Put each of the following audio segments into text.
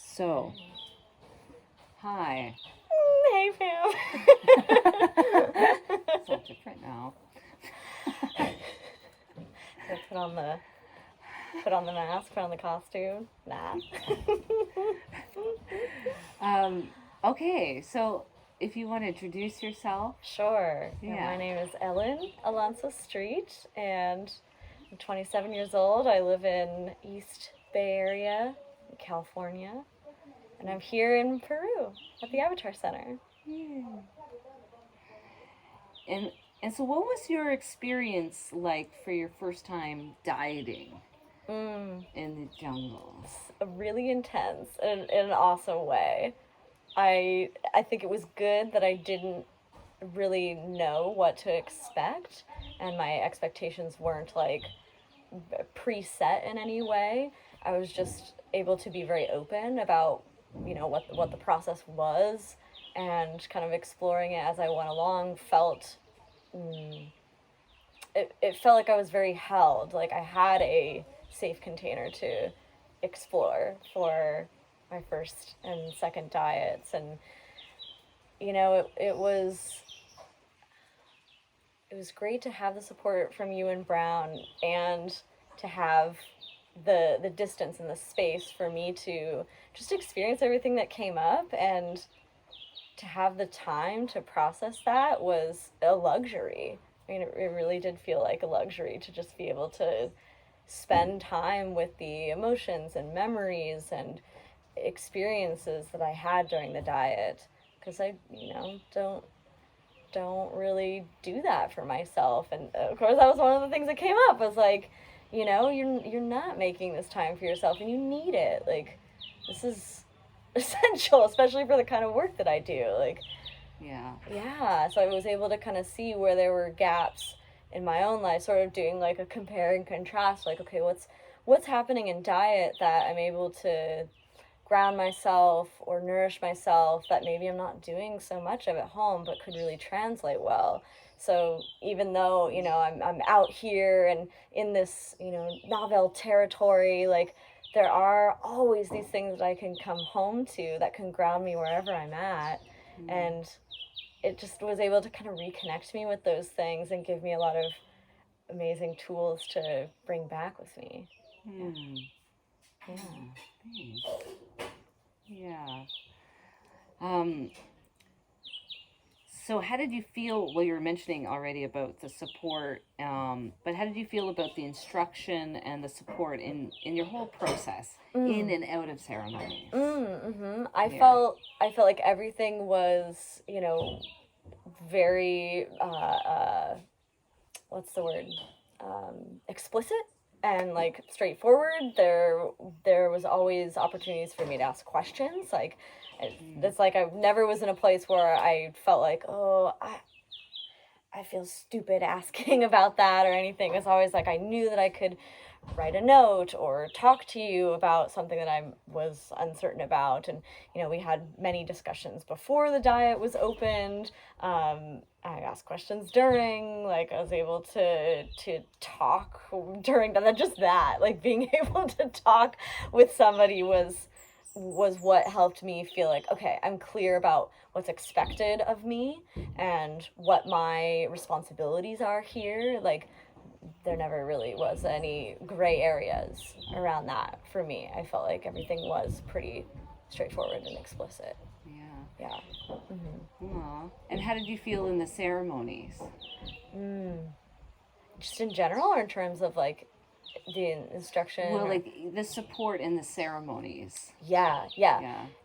So, hi. Hey, Pam. It's all different now. So put on the mask, put on the costume. Nah. Okay, so if you want to introduce yourself. Sure. Yeah. My name is Ellen Alonso Street, and I'm 27 years old. I live in East Bay Area, California, and I'm here in Peru at the Avatar Center. Yeah. And so what was your experience like for your first time dieting in the jungle? Really intense in an awesome way. I think it was good that I didn't really know what to expect, and my expectations weren't like preset in any way. I was just able to be very open about, what the process was, and kind of exploring it as I went along. It felt like I was very held, like I had a safe container to explore for my first and second diets. And it was great to have the support from you and Brown, and to have the distance and the space for me to just experience everything that came up, and to have the time to process that was a luxury. I mean, it really did feel like a luxury to just be able to spend time with the emotions and memories and experiences that I had during the diet, because I don't really do that for myself. And of course that was one of the things that came up, was like, you're not making this time for yourself, and you need it. Like, this is essential, especially for the kind of work that I do. Like, yeah, so I was able to kind of see where there were gaps in my own life, sort of doing like a compare and contrast, like, okay, what's happening in diet that I'm able to ground myself or nourish myself that maybe I'm not doing so much of at home, but could really translate well. So even though, I'm out here and in this, novel territory, like, there are always these things that I can come home to that can ground me wherever I'm at. And it just was able to kind of reconnect me with those things and give me a lot of amazing tools to bring back with me. Yeah. Yeah. So how did you feel? Well, you were mentioning already about the support, but how did you feel about the instruction and the support in your whole process, in and out of ceremonies? I felt like everything was, very what's the word, explicit and like straightforward. There was always opportunities for me to ask questions. Like, it's like I never was in a place where I felt like, oh, I feel stupid asking about that or anything. It's always like I knew that I could write a note or talk to you about something that I was uncertain about. And, we had many discussions before the diet was opened. I asked questions during, like, I was able to talk during that. Just that, like, being able to talk with somebody was what helped me feel like, okay, I'm clear about what's expected of me and what my responsibilities are here. Like, there never really was any gray areas around that for me. I felt like everything was pretty straightforward and explicit. Yeah. Aww. And how did you feel in the ceremonies? Just in general, or in terms of like the instruction? Well, like the support in the ceremonies. Yeah.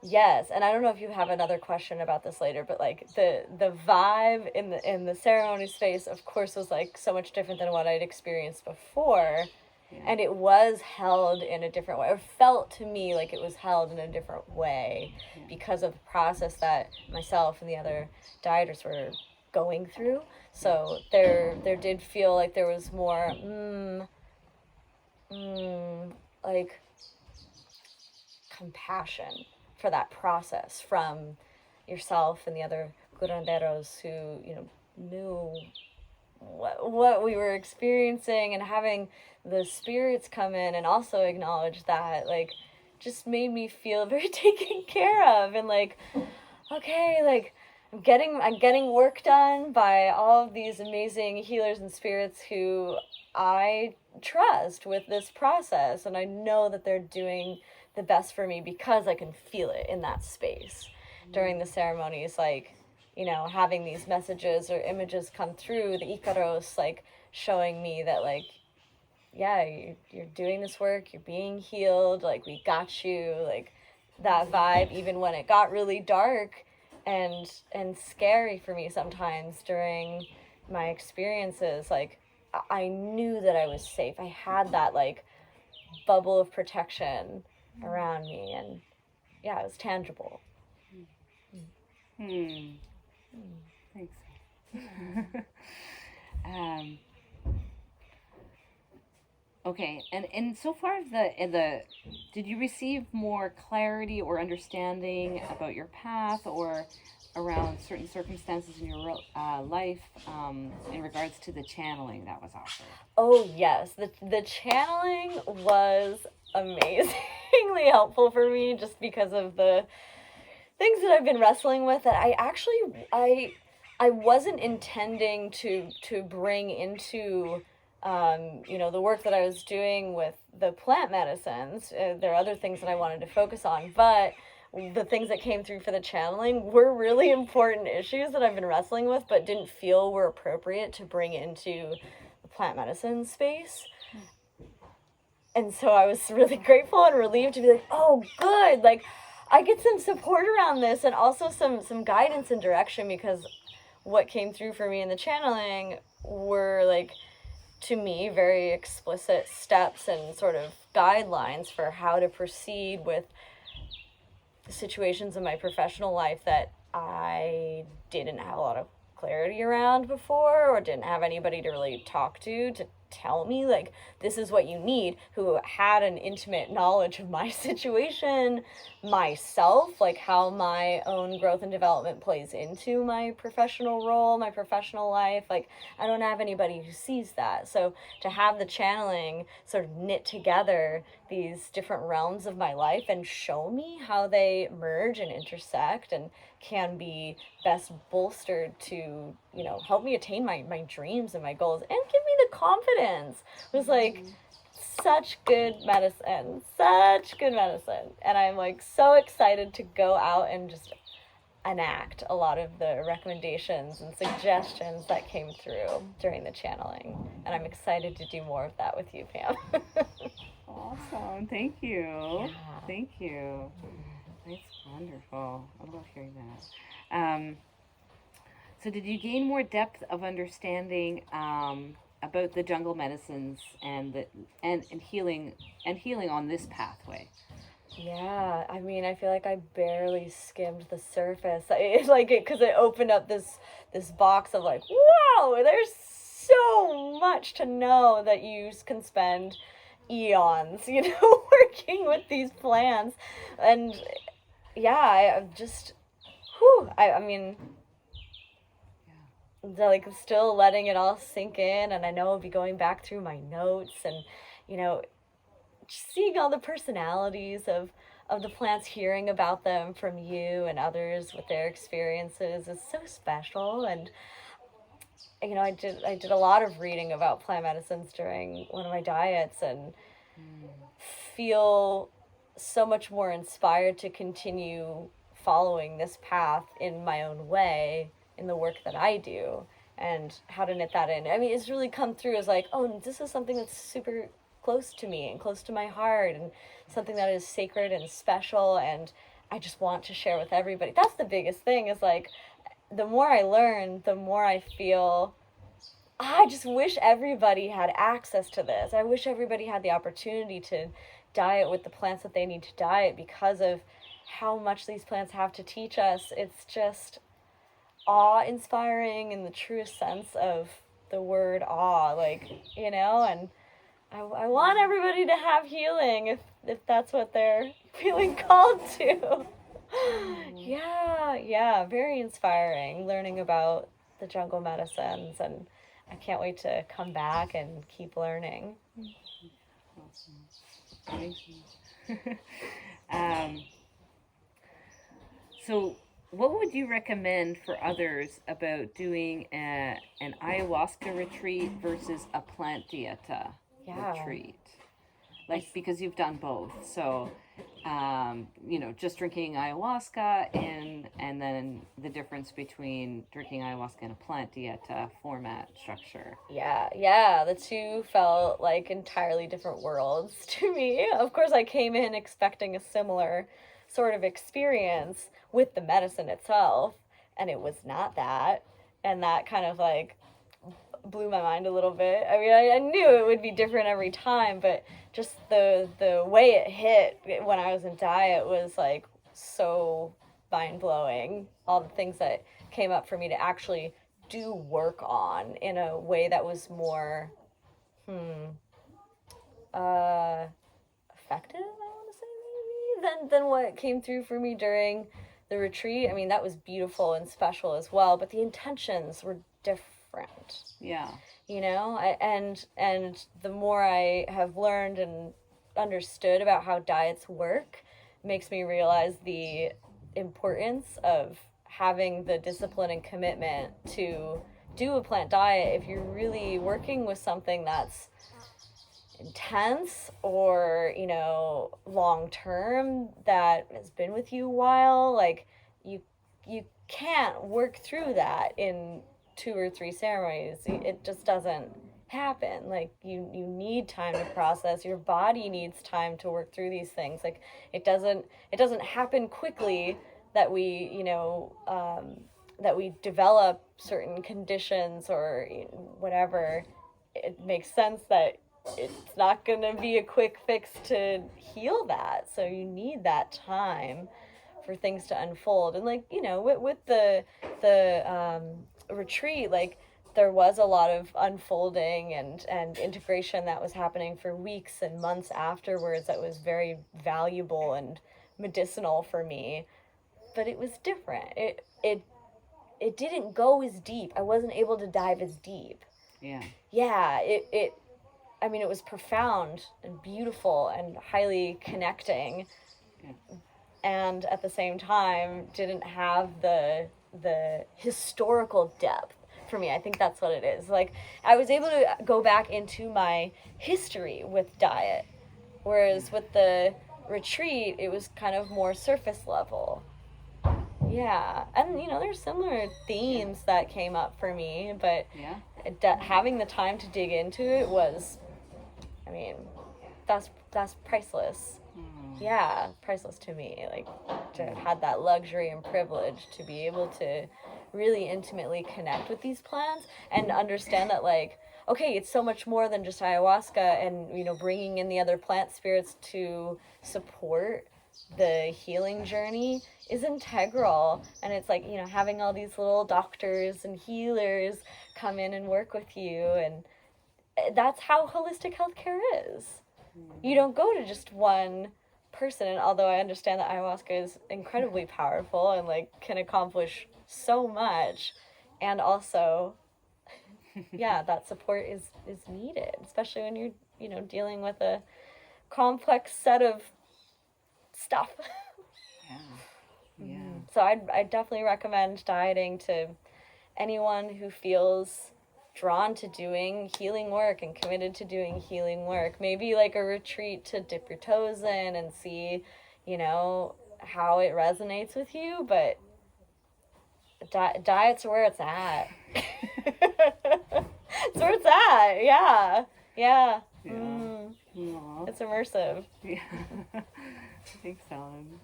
Yes, and I don't know if you have another question about this later, but like the vibe in the ceremony space, of course, was like so much different than what I'd experienced before. Yeah. And it was held in a different way, or felt to me like it was held in a different way, because of the process that myself and the other dieters were going through. So there did feel like there was more like compassion for that process from yourself and the other curanderos who, knew what we were experiencing, and having the spirits come in and also acknowledge that, like, just made me feel very taken care of, and like, okay, like I'm getting work done by all of these amazing healers and spirits who I trust with this process, and I know that they're doing the best for me because I can feel it in that space during the ceremonies. Like, you know, having these messages or images come through, the Ikaros, like showing me that, like, yeah, you're doing this work, you're being healed, like, we got you, like, that vibe, even when it got really dark and scary for me sometimes during my experiences. Like, I knew that I was safe. I had that, like, bubble of protection around me, and yeah, it was tangible. Thanks. um, okay, and so far did you receive more clarity or understanding about your path or around certain circumstances in your life in regards to the channeling that was offered? Oh yes, the channeling was amazingly helpful for me, just because of the things that I've been wrestling with that I wasn't intending to bring into you know, the work that I was doing with the plant medicines. There are other things that I wanted to focus on, but the things that came through for the channeling were really important issues that I've been wrestling with, but didn't feel were appropriate to bring into the plant medicine space. And so I was really grateful and relieved to be like, oh, good. Like, I get some support around this, and also some guidance and direction, because what came through for me in the channeling were, like, to me, very explicit steps and sort of guidelines for how to proceed with situations in my professional life that I didn't have a lot of clarity around before, or didn't have anybody to really talk to tell me, like, this is what you need, who had an intimate knowledge of my situation, myself, like how my own growth and development plays into my professional role, my professional life. Like, I don't have anybody who sees that. So to have the channeling sort of knit together these different realms of my life and show me how they merge and intersect and can be best bolstered to, you know, help me attain my dreams and my goals and give me the confidence, was like such good medicine, and I'm like so excited to go out and just enact a lot of the recommendations and suggestions that came through during the channeling, and I'm excited to do more of that with you, Pam. Awesome. Thank you. Yeah. Thank you. That's wonderful. I love hearing that. So did you gain more depth of understanding about the jungle medicines and healing on this pathway? Yeah, I mean, I feel like I barely skimmed the surface. Because it opened up this box of, like, whoa, there's so much to know that you can spend eons, you know, working with these plants. And yeah, I'm just, I mean, like, still letting it all sink in, and I know I'll be going back through my notes and, you know, seeing all the personalities of the plants, hearing about them from you and others with their experiences is so special. And, you know, I did a lot of reading about plant medicines during one of my diets, and feel so much more inspired to continue following this path in my own way in the work that I do, and how to knit that in. I mean, it's really come through as like, oh, this is something that's super close to me and close to my heart, and something that is sacred and special, and I just want to share with everybody. That's the biggest thing, is like, the more I learn, the more I feel, I just wish everybody had access to this. I wish everybody had the opportunity to diet with the plants that they need to diet, because of how much these plants have to teach us. It's just awe-inspiring in the truest sense of the word awe, like, you know, and I want everybody to have healing if that's what they're feeling called to. Yeah, very inspiring learning about the jungle medicines, and I can't wait to come back and keep learning. Awesome. Thank you. Um, so, what would you recommend for others about doing an ayahuasca retreat versus a plant dieta retreat? Like, because you've done both. So, just drinking ayahuasca and then the difference between drinking ayahuasca and a plant dieta format structure. Yeah, the two felt like entirely different worlds to me. Of course, I came in expecting a similar sort of experience with the medicine itself, and it was not that. And that kind of like blew my mind a little bit. I mean, I knew it would be different every time, but just the way it hit when I was in diet was like so mind blowing. All the things that came up for me to actually do work on in a way that was more effective, I want to say, maybe than what came through for me during the retreat. I mean, that was beautiful and special as well, but the intentions were different. Yeah. And the more I have learned and understood about how diets work, makes me realize the importance of having the discipline and commitment to do a plant diet if you're really working with something that's intense or long term, that has been with you a while. Like you can't work through that in 2 or 3 ceremonies. It just doesn't happen. Like you need time to process. Your body needs time to work through these things. Like it doesn't happen quickly that we that we develop certain conditions or whatever. It makes sense that it's not going to be a quick fix to heal that. So you need that time for things to unfold. And with the retreat, like there was a lot of unfolding and integration that was happening for weeks and months afterwards that was very valuable and medicinal for me. But it was different. It didn't go as deep. I wasn't able to dive as deep. Yeah. It was profound and beautiful and highly connecting. Yeah. And at the same time didn't have the historical depth for me. I think that's what it is. Like I was able to go back into my history with diet, whereas with the retreat it was kind of more surface level. Yeah, and there's similar themes that came up for me, but having the time to dig into it was, that's priceless. Yeah, priceless to me. Like to have had that luxury and privilege to be able to really intimately connect with these plants and understand that, like, okay, it's so much more than just ayahuasca, and bringing in the other plant spirits to support the healing journey is integral. And it's like having all these little doctors and healers come in and work with you, and that's how holistic healthcare is. You don't go to just one person, and although I understand that ayahuasca is incredibly powerful and like can accomplish so much, and also that support is needed, especially when you're dealing with a complex set of stuff. Yeah. So I'd definitely recommend dieting to anyone who feels drawn to doing healing work and committed to doing healing work. Maybe like a retreat to dip your toes in and see, how it resonates with you. But diet's where it's at. It's where it's at. Yeah. It's immersive. Yeah. Thanks, Ellen.